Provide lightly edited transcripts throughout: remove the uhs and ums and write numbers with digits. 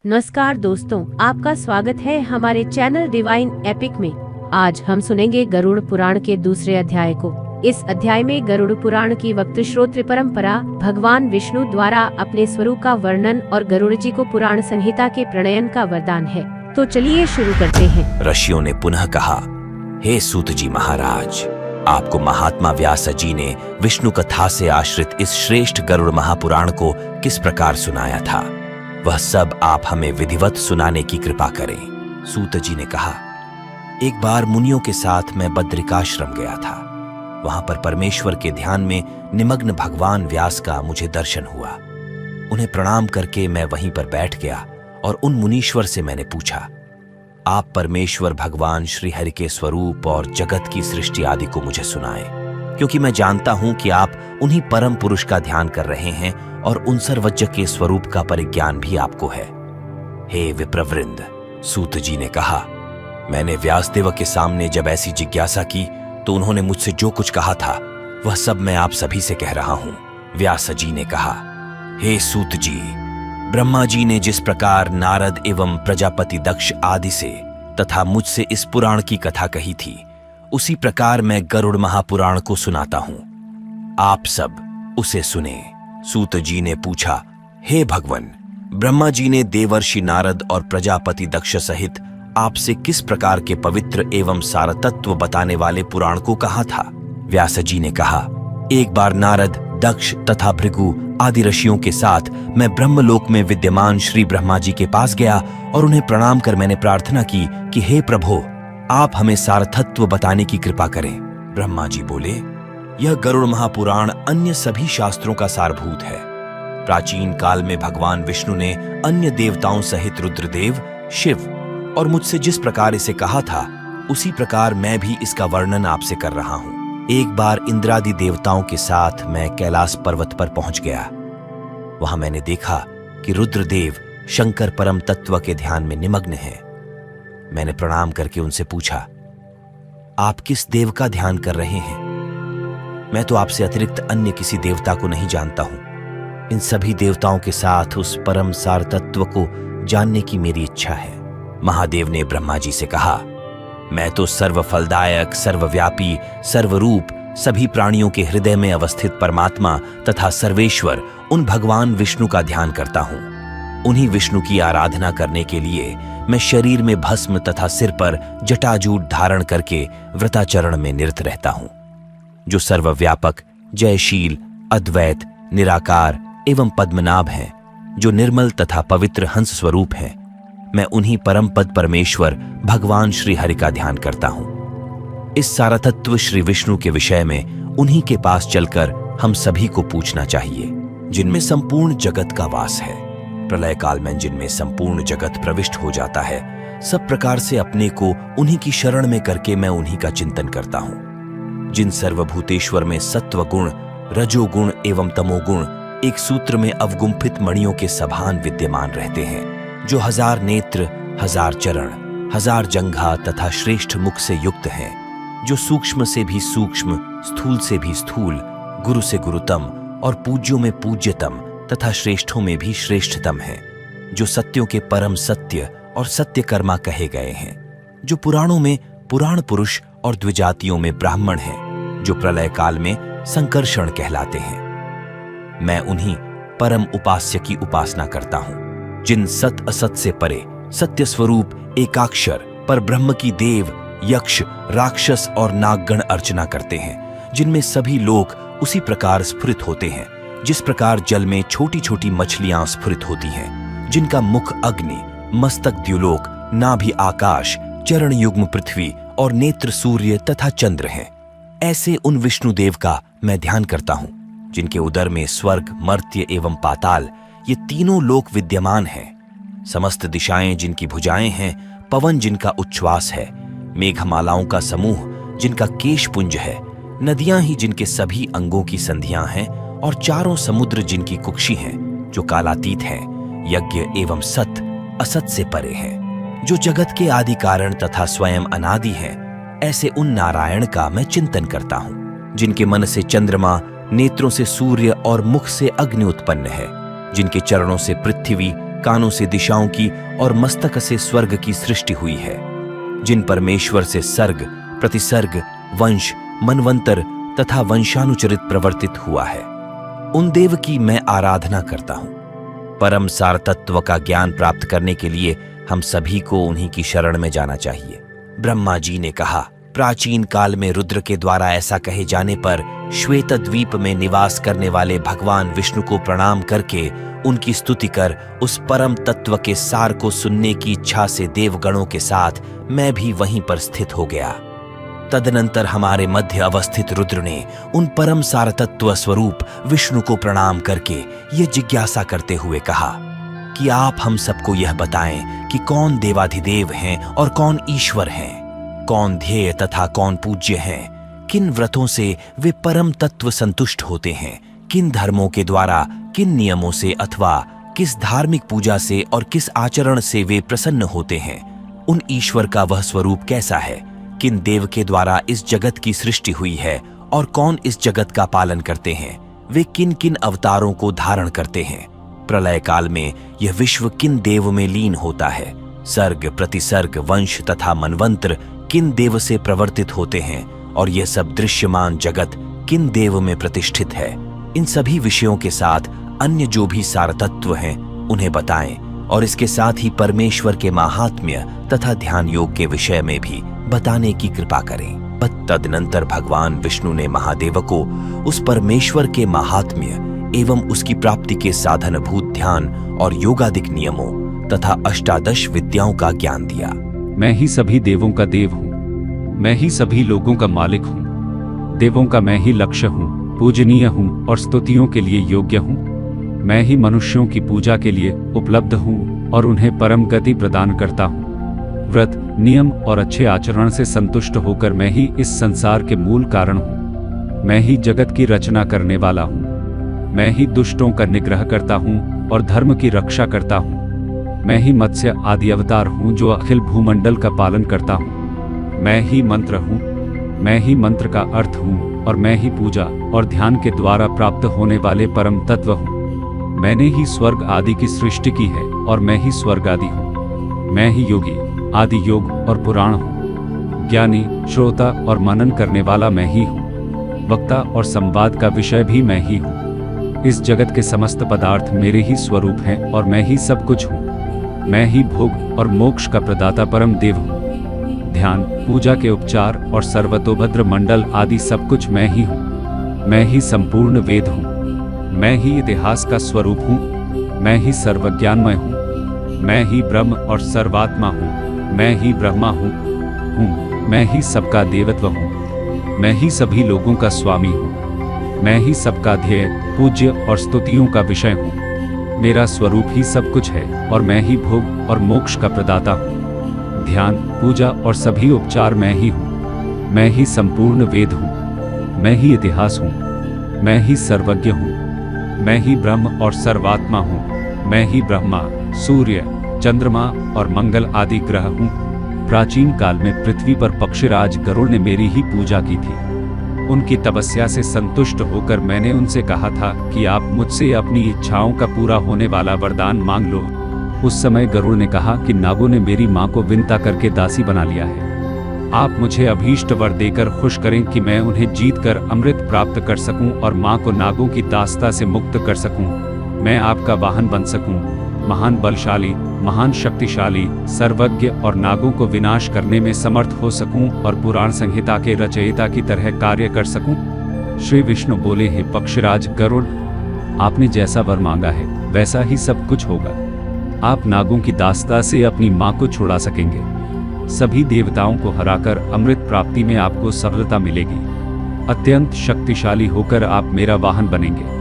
नमस्कार दोस्तों, आपका स्वागत है हमारे चैनल डिवाइन एपिक में। आज हम सुनेंगे गरुड़ पुराण के दूसरे अध्याय को। इस अध्याय में गरुड़ पुराण की वक्त श्रोत्र परंपरा भगवान विष्णु द्वारा अपने स्वरूप का वर्णन और गरुड़ जी को पुराण संहिता के प्रणयन का वरदान है। तो चलिए शुरू करते हैं। ऋषियों ने पुनः कहा, हे सूत जी महाराज, आपको महात्मा व्यास जी ने विष्णु कथा से आश्रित इस श्रेष्ठ गरुड़ महापुराण को किस प्रकार सुनाया था, वह सब आप हमें विधिवत सुनाने की कृपा करें। सूत जी ने कहा, एक बार मुनियों के साथ मैं बद्रिकाश्रम गया था। वहां पर परमेश्वर के ध्यान में निमग्न भगवान व्यास का मुझे दर्शन हुआ। उन्हें प्रणाम करके मैं वहीं पर बैठ गया और उन मुनीश्वर से मैंने पूछा, आप परमेश्वर भगवान श्री हरि के स्वरूप और जगत की सृष्टि आदि को मुझे सुनाएं, क्योंकि मैं जानता हूं कि आप उन्हीं परम पुरुष का ध्यान कर रहे हैं और उन सर्वज्ञ के स्वरूप का परिज्ञान भी आपको है। हे विप्रवृंद, सूत जी ने कहा, मैंने व्यासदेव के सामने जब ऐसी जिज्ञासा की तो उन्होंने मुझसे जो कुछ कहा था वह सब मैं आप सभी से कह रहा हूं। व्यास जी ने कहा, हे सूत जी, ब्रह्मा जी ने जिस प्रकार नारद एवं प्रजापति दक्ष आदि से तथा मुझसे इस पुराण की कथा कही थी, उसी प्रकार मैं गरुड़ महापुराण को सुनाता हूं। आप सब उसे सुने। सूत जी ने पूछा, हे भगवन, ब्रह्मा जी ने देवर्षि नारद और प्रजापति दक्ष सहित आपसे किस प्रकार के पवित्र एवं सारतत्व बताने वाले पुराण को कहा था? व्यास जी ने कहा, एक बार नारद, दक्ष तथा भृगु आदि ऋषियों के साथ मैं ब्रह्मलोक में विद्यमान श्री ब्रह्मा जी के पास गया और उन्हें प्रणाम कर मैंने प्रार्थना की कि हे प्रभो, आप हमें सारतत्व बताने की कृपा करें। ब्रह्मा जी बोले, यह गरुड़ महापुराण अन्य सभी शास्त्रों का सारभूत है। प्राचीन काल में भगवान विष्णु ने अन्य देवताओं सहित रुद्रदेव, शिव और मुझसे जिस प्रकार इसे कहा था, उसी प्रकार मैं भी इसका वर्णन आपसे कर रहा हूं। एक बार इंद्रादि देवताओं के साथ मैं कैलाश पर्वत पर पहुंच गया। वहां मैंने देखा कि रुद्रदेव शंकर परम तत्व के ध्यान में निमग्न हैं। मैंने प्रणाम करके उनसे पूछा, आप किस देव का ध्यान कर रहे हैं? मैं तो आपसे अतिरिक्त अन्य किसी देवता को नहीं जानता हूं। इन सभी देवताओं के साथ उस परम सार तत्व को जानने की मेरी इच्छा है। महादेव ने ब्रह्मा जी से कहा, मैं तो सर्वफलदायक, सर्वव्यापी, सर्वरूप, सभी प्राणियों के हृदय में अवस्थित परमात्मा तथा सर्वेश्वर उन भगवान विष्णु का ध्यान करता हूं। उन्हीं विष्णु की आराधना करने के लिए मैं शरीर में भस्म तथा सिर पर जटाजूट धारण करके व्रताचरण में निरत रहता हूं। जो सर्वव्यापक, जयशील, अद्वैत, निराकार एवं पद्मनाभ हैं, जो निर्मल तथा पवित्र हंस स्वरूप हैं, मैं उन्हीं परम पद परमेश्वर भगवान श्री हरि का ध्यान करता हूं। इस सारतत्व श्री विष्णु के विषय में उन्हीं के पास चलकर हम सभी को पूछना चाहिए, जिनमें संपूर्ण जगत का वास है। प्रलय काल में जिनमें संपूर्ण जगत प्रविष्ट हो जाता है, सब प्रकार से अपने को उन्हीं की शरण में करके मैं उन्हीं का चिंतन करता हूं। जिन सर्वभूतेश्वर में सत्व गुण, रजोगुण एवं तमोगुण एक सूत्र में अवगुंफित मणियों के सभान विद्यमान रहते हैं, जो 1000 नेत्र, 1000 चरण, 1000 जंघा तथा श्रेष्ठ मुख से युक्त हैं, जो सूक्ष्म से भी सूक्ष्म, स्थूल से भी स्थूल, गुरु से गुरुतम और पूज्यों में पूज्यतम तथा श्रेष्ठों में भी श्रेष्ठतम हैं, जो सत्यों के परम सत्य और सत्यकर्मा कहे गए हैं, जो पुराणों में पुराण पुरुष और द्विजातियों में ब्राह्मण हैं, जो प्रलय काल में संकर्षण कहलाते हैं। मैं उन्हीं परम उपास्य की उपासना करता हूं, जिन सत असत से परे सत्य स्वरूप एकाक्षर पर ब्रह्म की देव, यक्ष, राक्षस और नागगण अर्चना करते हैं, जिनमें सभी लोग उसी प्रकार स्फुरित होते हैं जिस प्रकार जल में छोटी छोटी मछलियां स्फुरित होती हैं, जिनका मुख अग्नि, मस्तक द्युलोक, नाभि आकाश, चरण युग्म पृथ्वी और नेत्र सूर्य तथा चंद्र हैं। ऐसे उन विष्णुदेव का मैं ध्यान करता हूं, जिनके उदर में स्वर्ग, मर्त्य एवं पाताल ये तीनों लोक विद्यमान हैं। समस्त दिशाएं जिनकी भुजाएं हैं, पवन जिनका उच्छ्वास है, मेघमालाओं का समूह जिनका केशपुंज है, नदियां ही जिनके सभी अंगों की संधियां हैं और चारों समुद्र जिनकी कुक्षी हैं, जो कालातीत हैं, यज्ञ एवं सत असत से परे हैं, जो जगत के आदि कारण तथा स्वयं अनादि हैं। ऐसे उन नारायण का मैं चिंतन करता हूं, जिनके मन से चंद्रमा, नेत्रों से सूर्य और मुख से अग्नि उत्पन्न है, जिनके चरणों से पृथ्वी, कानों से दिशाओं की और मस्तक से स्वर्ग की सृष्टि हुई है, जिन परमेश्वर से सर्ग, प्रतिसर्ग, वंश, मनवंतर तथा वंशानुचरित प्रवर्तित हुआ है, उन देव की मैं आराधना करता हूं। परम सार तत्व का ज्ञान प्राप्त करने के लिए हम सभी को उन्हीं की शरण में जाना चाहिए। ब्रह्मा जी ने कहा, प्राचीन काल में रुद्र के द्वारा ऐसा कहे जाने पर श्वेत द्वीप में निवास करने वाले भगवान विष्णु को प्रणाम करके उनकी स्तुति कर उस परम तत्व के सार को सुनने की इच्छा से देवगणों के साथ मैं भी वहीं पर स्थित हो गया। तदनंतर हमारे मध्य अवस्थित रुद्र ने उन परम सार तत्व स्वरूप विष्णु को प्रणाम करके ये जिज्ञासा करते हुए कहा कि आप हम सबको यह बताएं कि कौन देवाधिदेव हैं और कौन ईश्वर हैं, कौन ध्येय तथा कौन पूज्य हैं, किन व्रतों से वे परम तत्व संतुष्ट होते हैं, किन धर्मों के द्वारा, किन नियमों से अथवा किस धार्मिक पूजा से और किस आचरण से वे प्रसन्न होते हैं, उन ईश्वर का वह स्वरूप कैसा है, किन देव के द्वारा इस जगत की सृष्टि हुई है और कौन इस जगत का पालन करते हैं, वे किन किन अवतारों को धारण करते हैं, प्रलय काल में यह विश्व किन देव में लीन होता है, सर्ग, प्रतिसर्ग, वंश तथा मनवंत्र किन देव से प्रवर्तित होते हैं और यह सब दृश्यमान जगत किन देव में प्रतिष्ठित है। इन सभी विषयों के साथ अन्य जो भी सार तत्व हैं उन्हें बताएं और इसके साथ ही परमेश्वर के माहात्म्य तथा ध्यान योग के विषय में भी बताने की कृपा करें। तदनंतर भगवान विष्णु ने महादेव को उस परमेश्वर के माहात्म्य एवं उसकी प्राप्ति के साधनभूत ध्यान और योगादिक नियमों तथा अष्टादश विद्याओं का ज्ञान दिया। मैं ही सभी देवों का देव हूँ, मैं ही सभी लोगों का मालिक हूँ, देवों का मैं ही लक्ष्य हूँ, पूजनीय हूँ और स्तुतियों के लिए योग्य हूँ। मैं ही मनुष्यों की पूजा के लिए उपलब्ध हूँ और उन्हें परम गति प्रदान करता हूँ। व्रत, नियम और अच्छे आचरण से संतुष्ट होकर मैं ही इस संसार के मूल कारण हूँ। मैं ही जगत की रचना करने वाला हूँ। मैं ही दुष्टों का निग्रह करता हूँ और धर्म की रक्षा करता हूँ। मैं ही मत्स्य आदि अवतार हूँ जो अखिल भूमंडल का पालन करता हूँ। मैं ही मंत्र हूँ, मैं ही मंत्र का अर्थ हूँ और मैं ही पूजा और ध्यान के द्वारा प्राप्त होने वाले परम तत्व हूँ। मैंने ही स्वर्ग आदि की सृष्टि की है और मैं ही स्वर्ग आदि हूँ। मैं ही योगी, आदि योग और पुराण हूँ। ज्ञानी, श्रोता और मनन करने वाला मैं ही हूँ। वक्ता और संवाद का विषय भी मैं ही हूँ। इस जगत के समस्त पदार्थ मेरे ही स्वरूप हैं और मैं ही सब कुछ हूँ। मैं ही भोग और मोक्ष का प्रदाता परम देव हूँ। ध्यान, पूजा के उपचार और सर्वतोभद्र मंडल आदि सब कुछ मैं ही हूँ। मैं ही संपूर्ण वेद हूँ। मैं ही इतिहास का स्वरूप हूँ। मैं ही सर्वज्ञानमय हूँ। मैं ही ब्रह्म और सर्वात्मा हूँ। मैं ही ब्रह्मा हूँ। मैं ही सबका देवत्व हूँ। मैं ही सभी लोगों का स्वामी हूँ। मैं ही सबका ध्येय, पूज्य और स्तुतियों का विषय हूँ। मेरा स्वरूप ही सब कुछ है और मैं ही भोग और मोक्ष का प्रदाता हूँ। ध्यान, पूजा और सभी उपचार मैं ही हूँ। मैं ही संपूर्ण वेद हूँ। मैं ही इतिहास हूँ। मैं ही सर्वज्ञ हूँ। मैं ही ब्रह्म और सर्वात्मा हूँ। मैं ही ब्रह्मा, सूर्य, चंद्रमा और मंगल आदि ग्रह हूँ। प्राचीन काल में पृथ्वी पर पक्षीराज गरुड़ ने मेरी ही पूजा की थी। उनकी तपस्या से संतुष्ट होकर मैंने उनसे कहा था कि आप मुझसे अपनी इच्छाओं का पूरा होने वाला वरदान मांग लो। उस समय गरुड़ ने कहा कि नागों ने मेरी माँ को विनता करके दासी बना लिया है। आप मुझे अभीष्ट वर देकर खुश करें कि मैं उन्हें जीतकर अमृत प्राप्त कर सकूं और माँ को नागों की दास्ता से मुक्त कर सकूं। मैं आपका वाहन बन सकूं, महान बलशाली, महान शक्तिशाली, सर्वज्ञ और नागों को विनाश करने में समर्थ हो सकूं और पुराण संहिता के रचयिता की तरह कार्य कर सकूं। श्री विष्णु बोले, हे पक्षीराज गरुड़, आपने जैसा वर मांगा है वैसा ही सब कुछ होगा। आप नागों की दास्ता से अपनी माँ को छुड़ा सकेंगे। सभी देवताओं को हराकर अमृत प्राप्ति में आपको सफलता मिलेगी। अत्यंत शक्तिशाली होकर आप मेरा वाहन बनेंगे।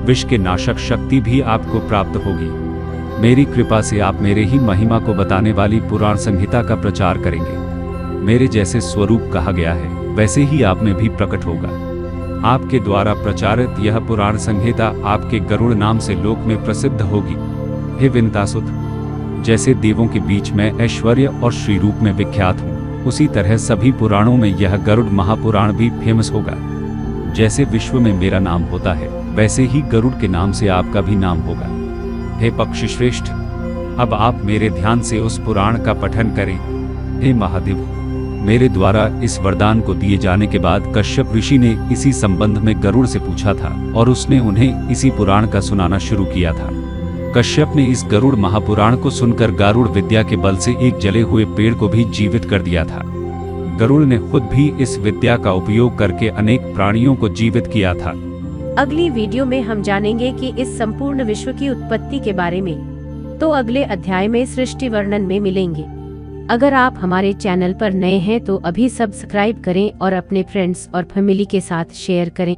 विष के नाशक शक्ति भी आपको प्राप्त होगी। मेरी कृपा से आप मेरे ही महिमा को बताने वाली पुराण संहिता का प्रचार करेंगे। मेरे जैसे स्वरूप कहा गया है वैसे ही आप में भी प्रकट होगा। आपके द्वारा प्रचारित यह पुराण संहिता आपके गरुड़ नाम से लोक में प्रसिद्ध होगी। हे विनतासुत, जैसे देवों के बीच में ऐश्वर्य और श्री रूप में विख्यात हूँ, उसी तरह सभी पुराणों में यह गरुड़ महापुराण भी फेमस होगा। जैसे विश्व में मेरा नाम होता है वैसे ही गरुड़ के नाम से आपका भी नाम होगा। हे पक्षी श्रेष्ठ, अब आप मेरे ध्यान से उस पुराण का पठन करें। हे महादेव, मेरे द्वारा इस वरदान को दिए जाने के बाद कश्यप ऋषि ने इसी संबंध में गरुड़ से पूछा था और उसने उन्हें इसी पुराण का सुनाना शुरू किया था। कश्यप ने इस गरुड़ महापुराण को सुनकर गारुड़ विद्या के बल से एक जले हुए पेड़ को भी जीवित कर दिया था। गरुड़ ने खुद भी इस विद्या का उपयोग करके अनेक प्राणियों को जीवित किया था। अगली वीडियो में हम जानेंगे कि इस संपूर्ण विश्व की उत्पत्ति के बारे में। तो अगले अध्याय में सृष्टि वर्णन में मिलेंगे। अगर आप हमारे चैनल पर नए हैं तो अभी सब्सक्राइब करें और अपने फ्रेंड्स और फैमिली के साथ शेयर करें।